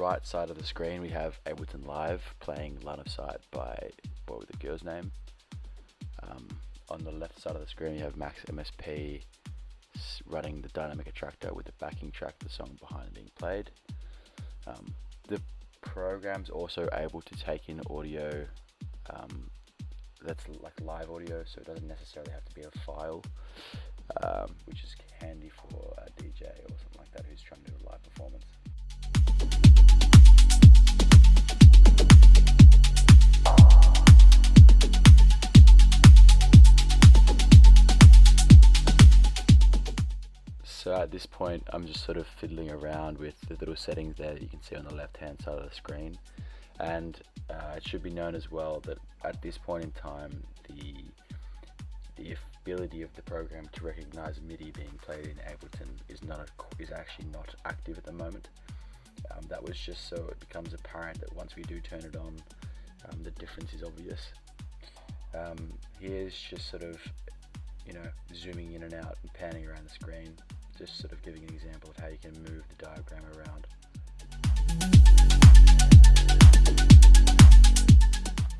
right side of the screen we have Ableton Live playing Line of Sight by, what was the girl's name? On the left side of the screen you have Max MSP running the dynamic attractor with the backing track, the song behind being played. The program's also able to take in audio that's like live audio, so it doesn't necessarily have to be a file, which is handy for a DJ or something like that who's trying to do a live performance. So at this point I'm just sort of fiddling around with the little settings there that you can see on the left hand side of the screen, and it should be known as well that at this point in time the ability of the program to recognize MIDI being played in Ableton is actually not active at the moment. That was just so it becomes apparent that once we do turn it on, the difference is obvious. Here's just sort of, zooming in and out and panning around the screen, just sort of giving an example of how you can move the diagram around.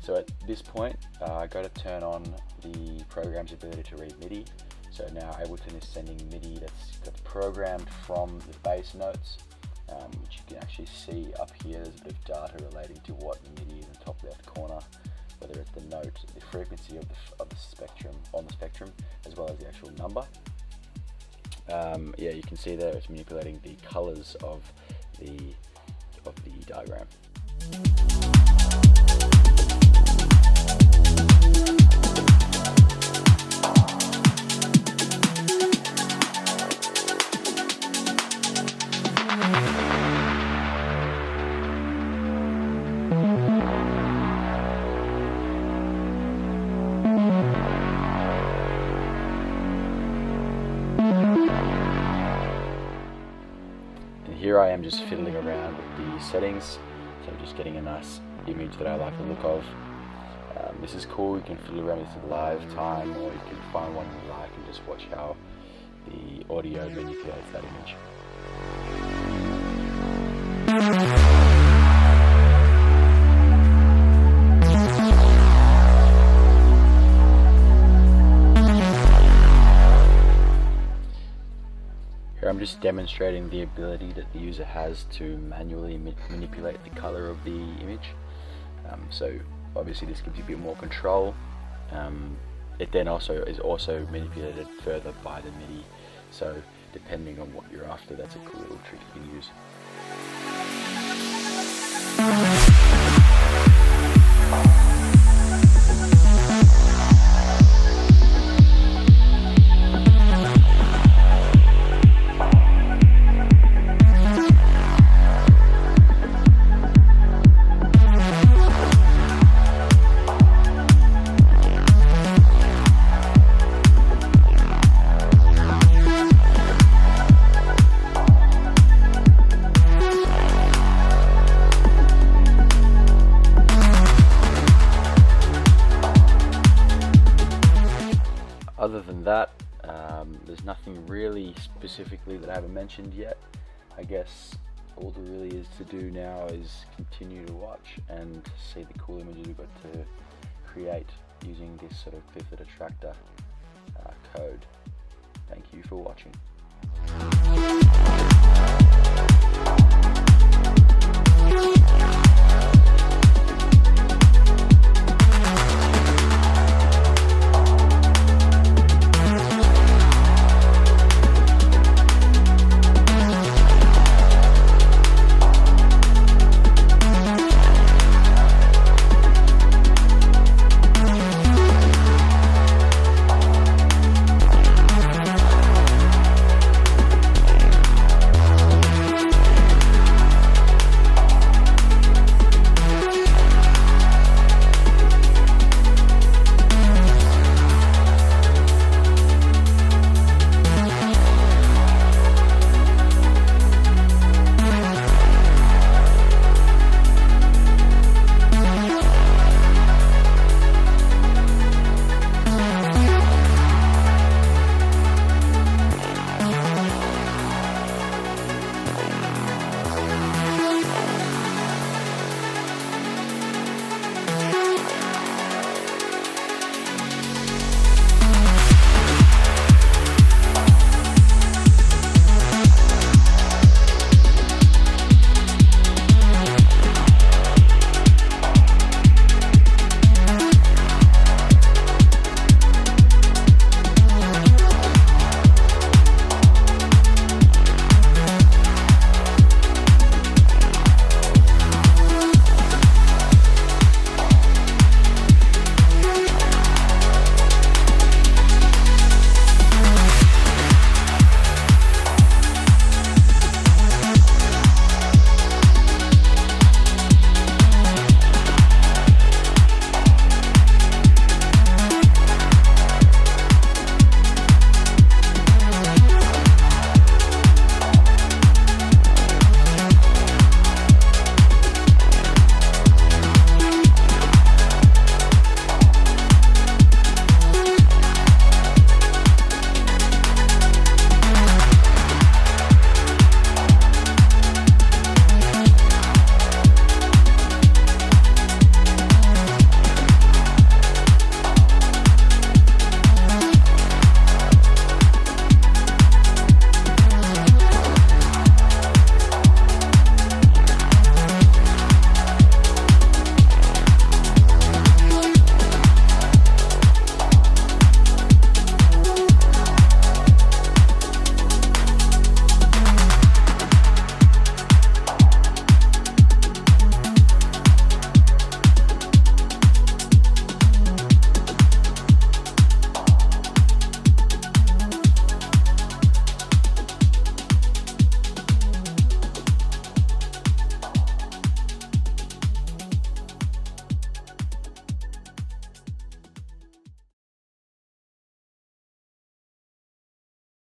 So at this point, I got to turn on the program's ability to read MIDI. So now Ableton is sending MIDI that's programmed from the bass notes, which you can actually see up here. There's a bit of data relating to what the MIDI is in the top left corner, whether it's the note, the frequency of the spectrum, on the spectrum, as well as the actual number. Yeah, you can see there it's manipulating the colors of the diagram. Here I am just fiddling around with the settings, so I'm just getting a nice image that I like the look of. This is cool. You can fiddle around with the live time, or you can find one you like and just watch how the audio manipulates that image. Here I'm just demonstrating the ability that the user has to manually manipulate the color of the image. So obviously this gives you a bit more control. It then is also manipulated further by the MIDI. So depending on what you're after, that's a cool little trick you can use. Other than that, there's nothing really specifically that I haven't mentioned yet. I guess all there really is to do now is continue to watch and see the cool images we've got to create using this sort of Attractor code. Thank you for watching.